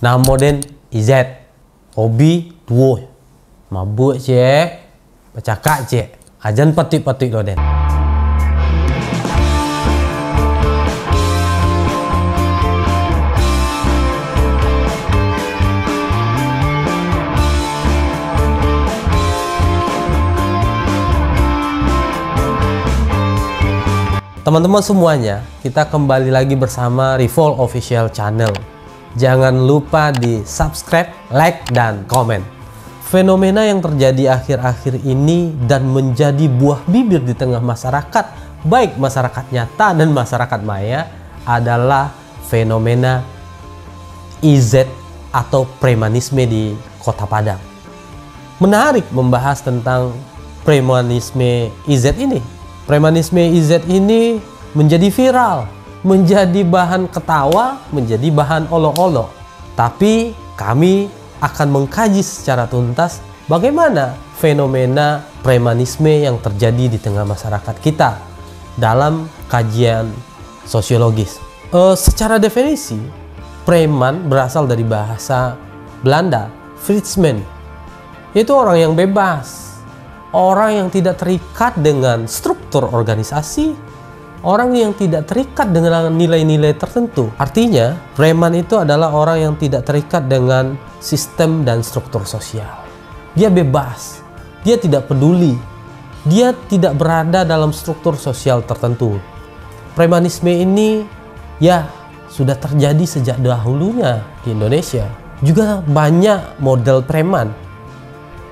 namoden izet, hobi duo, mabuk cek, bercakap cek, ajan patik-patik lo den. Teman-teman semuanya, kita kembali lagi bersama Revolve Official Channel. Jangan lupa di subscribe, like, dan komen. Fenomena yang terjadi akhir-akhir ini dan menjadi buah bibir di tengah masyarakat, baik masyarakat nyata dan masyarakat maya, adalah fenomena IZ atau premanisme di Kota Padang. Menarik membahas tentang premanisme IZ ini. Premanisme IZ ini menjadi viral, menjadi bahan ketawa, menjadi bahan olok-olok. Tapi kami akan mengkaji secara tuntas bagaimana fenomena premanisme yang terjadi di tengah masyarakat kita dalam kajian sosiologis. Secara definisi, preman berasal dari bahasa Belanda, Fritsman. Itu orang yang bebas. Orang yang tidak terikat dengan struktur organisasi, orang yang tidak terikat dengan nilai-nilai tertentu. Artinya, preman itu adalah orang yang tidak terikat dengan sistem dan struktur sosial. Dia bebas, dia tidak peduli, dia tidak berada dalam struktur sosial tertentu. Premanisme ini ya sudah terjadi sejak dahulunya di Indonesia. Juga banyak model preman.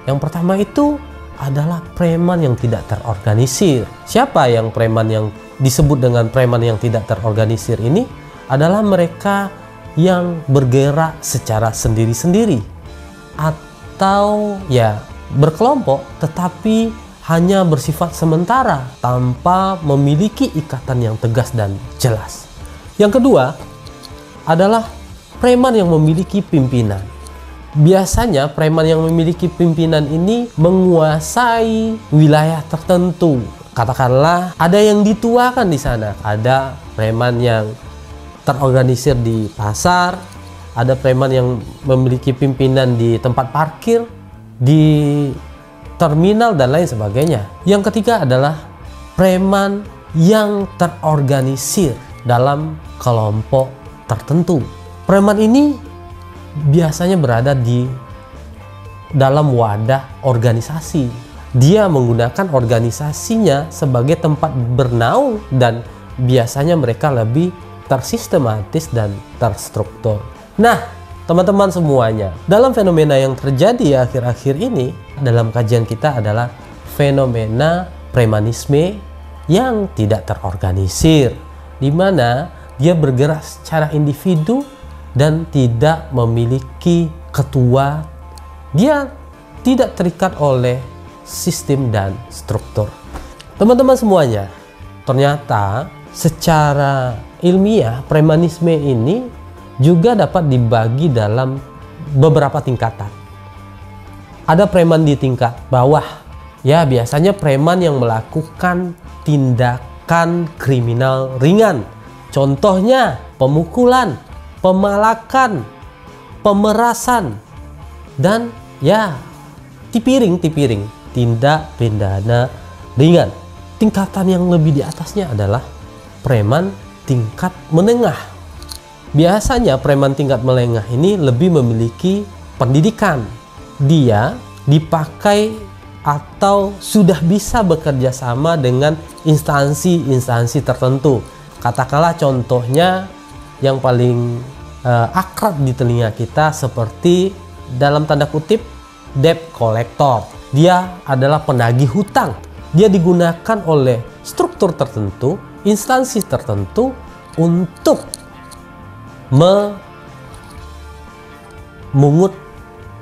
Yang pertama itu adalah preman yang tidak terorganisir. Siapa yang preman yang disebut dengan preman yang tidak terorganisir ini? Adalah mereka yang bergerak secara sendiri-sendiri atau ya berkelompok tetapi hanya bersifat sementara tanpa memiliki ikatan yang tegas dan jelas. Yang kedua adalah preman yang memiliki pimpinan. Biasanya preman yang memiliki pimpinan ini menguasai wilayah tertentu. Katakanlah ada yang dituakan di sana. Ada preman yang terorganisir di pasar, ada preman yang memiliki pimpinan di tempat parkir, di terminal dan lain sebagainya. Yang ketiga adalah preman yang terorganisir dalam kelompok tertentu. Preman ini biasanya berada di dalam wadah organisasi. Dia menggunakan organisasinya sebagai tempat bernaung dan biasanya mereka lebih tersistematis dan terstruktur. Nah, teman-teman semuanya, dalam fenomena yang terjadi akhir-akhir ini dalam kajian kita adalah fenomena premanisme yang tidak terorganisir, di mana dia bergerak secara individu dan tidak memiliki ketua. Dia tidak terikat oleh sistem dan struktur. Teman-teman semuanya, ternyata secara ilmiah premanisme ini juga dapat dibagi dalam beberapa tingkatan. Ada preman di tingkat bawah. Ya, biasanya preman yang melakukan tindakan kriminal ringan. Contohnya pemukulan, pemalakan, pemerasan, dan ya tipiring, tindak pidana ringan. Tingkatan yang lebih di atasnya adalah preman tingkat menengah. Biasanya preman tingkat menengah ini lebih memiliki pendidikan. Dia dipakai atau sudah bisa bekerja sama dengan instansi-instansi tertentu. Katakanlah contohnya yang paling akrab di telinga kita seperti dalam tanda kutip debt collector. Dia adalah penagih hutang. Dia digunakan oleh struktur tertentu, instansi tertentu untuk memungut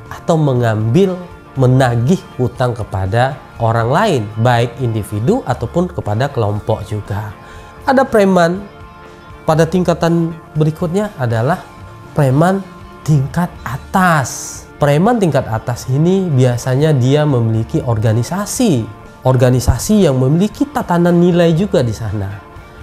atau menagih hutang kepada orang lain, baik individu ataupun kepada kelompok juga. Ada preman pada tingkatan berikutnya adalah preman tingkat atas. Preman tingkat atas ini biasanya dia memiliki organisasi yang memiliki tatanan nilai juga di sana.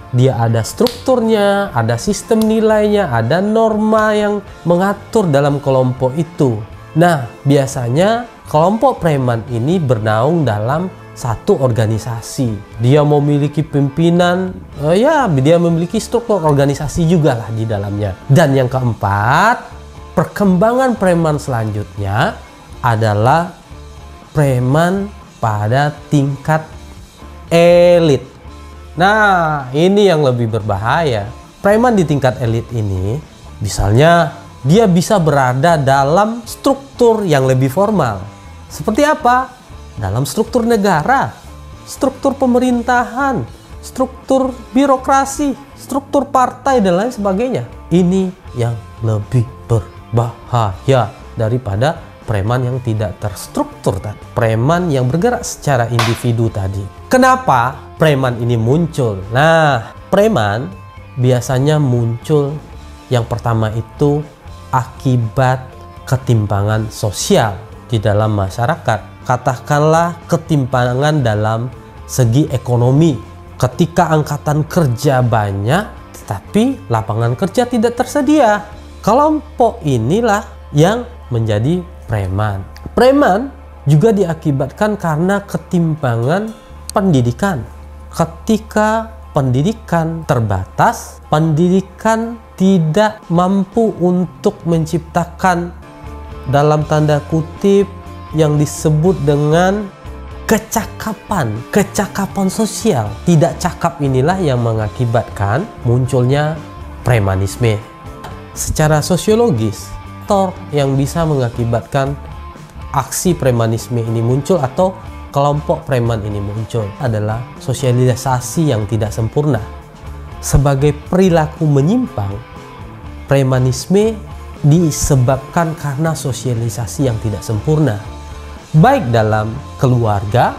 dia ada strukturnya, ada sistem nilainya, ada norma yang mengatur dalam kelompok itu. Nah, biasanya kelompok preman ini bernaung dalam satu organisasi. Dia memiliki pimpinan, dia memiliki struktur organisasi juga lah di dalamnya. Dan yang keempat, perkembangan preman selanjutnya adalah preman pada tingkat elit. Nah, ini yang lebih berbahaya. Preman di tingkat elit ini, misalnya dia bisa berada dalam struktur yang lebih formal. Seperti apa? Dalam struktur negara, struktur pemerintahan, struktur birokrasi, struktur partai, dan lain sebagainya. Ini yang lebih berbahaya daripada preman yang tidak terstruktur tadi. Preman yang bergerak secara individu tadi. Kenapa preman ini muncul? Nah, preman biasanya muncul yang pertama itu akibat ketimpangan sosial di dalam masyarakat. Katakanlah ketimpangan dalam segi ekonomi. Ketika angkatan kerja banyak, tetapi lapangan kerja tidak tersedia. Kelompok inilah yang menjadi preman. Preman juga diakibatkan karena ketimpangan pendidikan. Ketika pendidikan terbatas, pendidikan tidak mampu untuk menciptakan dalam tanda kutip yang disebut dengan kecakapan sosial. Tidak cakap inilah yang mengakibatkan munculnya premanisme. Secara sosiologis, faktor yang bisa mengakibatkan aksi premanisme ini muncul atau kelompok preman ini muncul adalah sosialisasi yang tidak sempurna. Sebagai perilaku menyimpang, premanisme disebabkan karena sosialisasi yang tidak sempurna. Baik dalam keluarga,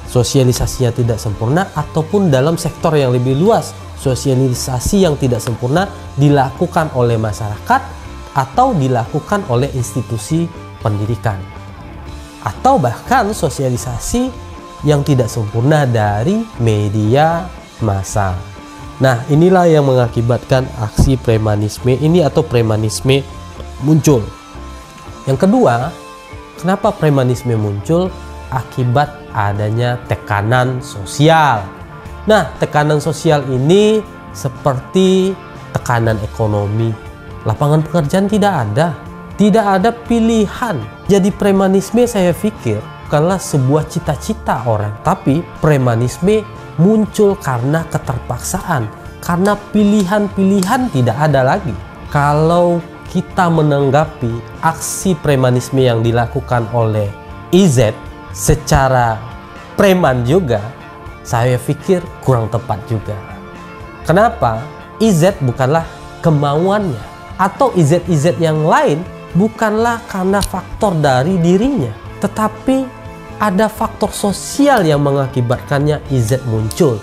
sosialisasinya tidak sempurna, ataupun dalam sektor yang lebih luas, sosialisasi yang tidak sempurna dilakukan oleh masyarakat atau dilakukan oleh institusi pendidikan, atau bahkan sosialisasi yang tidak sempurna dari media massa. Nah, inilah yang mengakibatkan aksi premanisme ini atau premanisme muncul. Yang kedua, kenapa premanisme muncul? Akibat adanya tekanan sosial. Nah, tekanan sosial ini seperti tekanan ekonomi. Lapangan pekerjaan tidak ada pilihan. Jadi premanisme saya pikir bukanlah sebuah cita-cita orang, tapi premanisme muncul karena keterpaksaan, karena pilihan-pilihan tidak ada lagi. Kalau kita menanggapi aksi premanisme yang dilakukan oleh IZ secara preman juga, saya pikir kurang tepat juga. Kenapa? IZ bukanlah kemauannya, atau IZ-IZ yang lain bukanlah karena faktor dari dirinya, tetapi ada faktor sosial yang mengakibatkannya IZ muncul.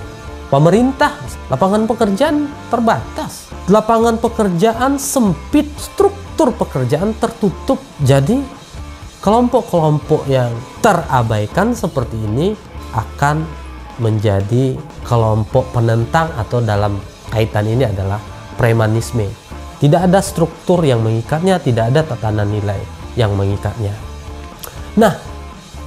Pemerintah, lapangan pekerjaan terbatas, lapangan pekerjaan sempit, struktur pekerjaan tertutup. Jadi kelompok-kelompok yang terabaikan seperti ini akan menjadi kelompok penentang, atau dalam kaitan ini adalah premanisme. Tidak ada struktur yang mengikatnya, tidak ada tatanan nilai yang mengikatnya. Nah,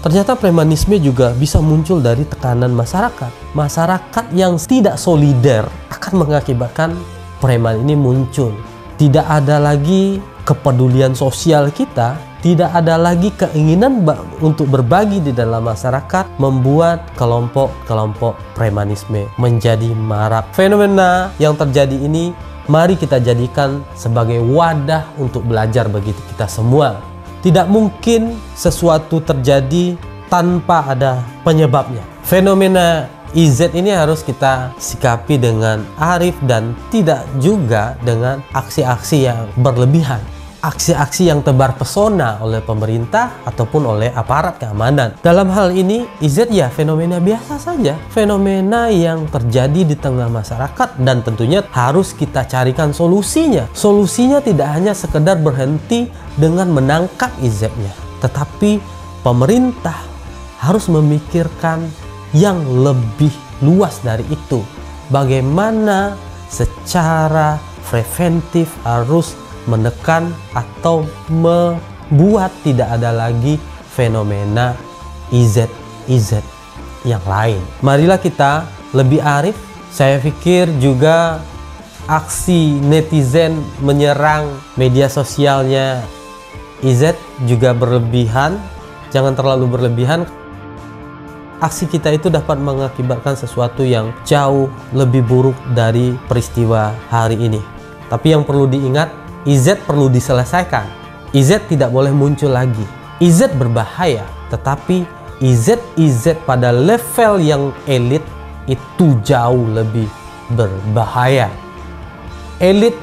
ternyata premanisme juga bisa muncul dari tekanan masyarakat. Masyarakat yang tidak solider akan mengakibatkan preman ini muncul. Tidak ada lagi kepedulian sosial kita, tidak ada lagi keinginan untuk berbagi di dalam masyarakat, membuat kelompok-kelompok premanisme menjadi marak. Fenomena yang terjadi ini mari kita jadikan sebagai wadah untuk belajar bagi kita semua. Tidak mungkin sesuatu terjadi tanpa ada penyebabnya. Fenomena IZ ini harus kita sikapi dengan arif dan tidak juga dengan aksi-aksi yang berlebihan. Aksi-aksi yang tebar pesona oleh pemerintah ataupun oleh aparat keamanan. Dalam hal ini IZ ya fenomena biasa saja, fenomena yang terjadi di tengah masyarakat, dan tentunya harus kita carikan solusinya. Solusinya tidak hanya sekedar berhenti dengan menangkap IZ-nya, tetapi pemerintah harus memikirkan yang lebih luas dari itu. bagaimana secara preventif harus menekan atau membuat tidak ada lagi fenomena IZ yang lain. Marilah kita lebih arif. Saya pikir juga aksi netizen menyerang media sosialnya IZ juga berlebihan. Jangan terlalu berlebihan. Aksi kita itu dapat mengakibatkan sesuatu yang jauh lebih buruk dari peristiwa hari ini. Tapi yang perlu diingat, IZ perlu diselesaikan. IZ tidak boleh muncul lagi. IZ berbahaya, tetapi IZ pada level yang elit itu jauh lebih berbahaya. Elit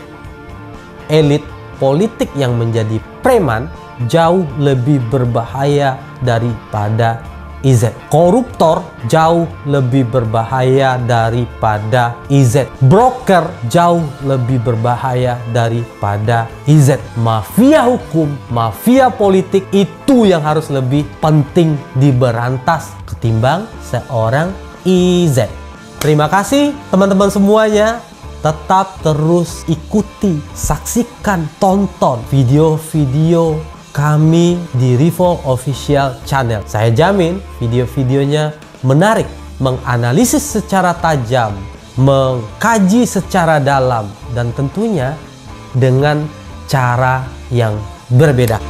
politik yang menjadi preman jauh lebih berbahaya daripada IZ. Koruptor jauh lebih berbahaya daripada IZ. Broker jauh lebih berbahaya daripada IZ. Mafia hukum, mafia politik itu yang harus lebih penting diberantas ketimbang seorang IZ. Terima kasih teman-teman semuanya. Tetap terus ikuti, saksikan, tonton video-video kami di Revolve Official Channel. Saya jamin video-videonya menarik, menganalisis secara tajam, mengkaji secara dalam, dan tentunya dengan cara yang berbeda.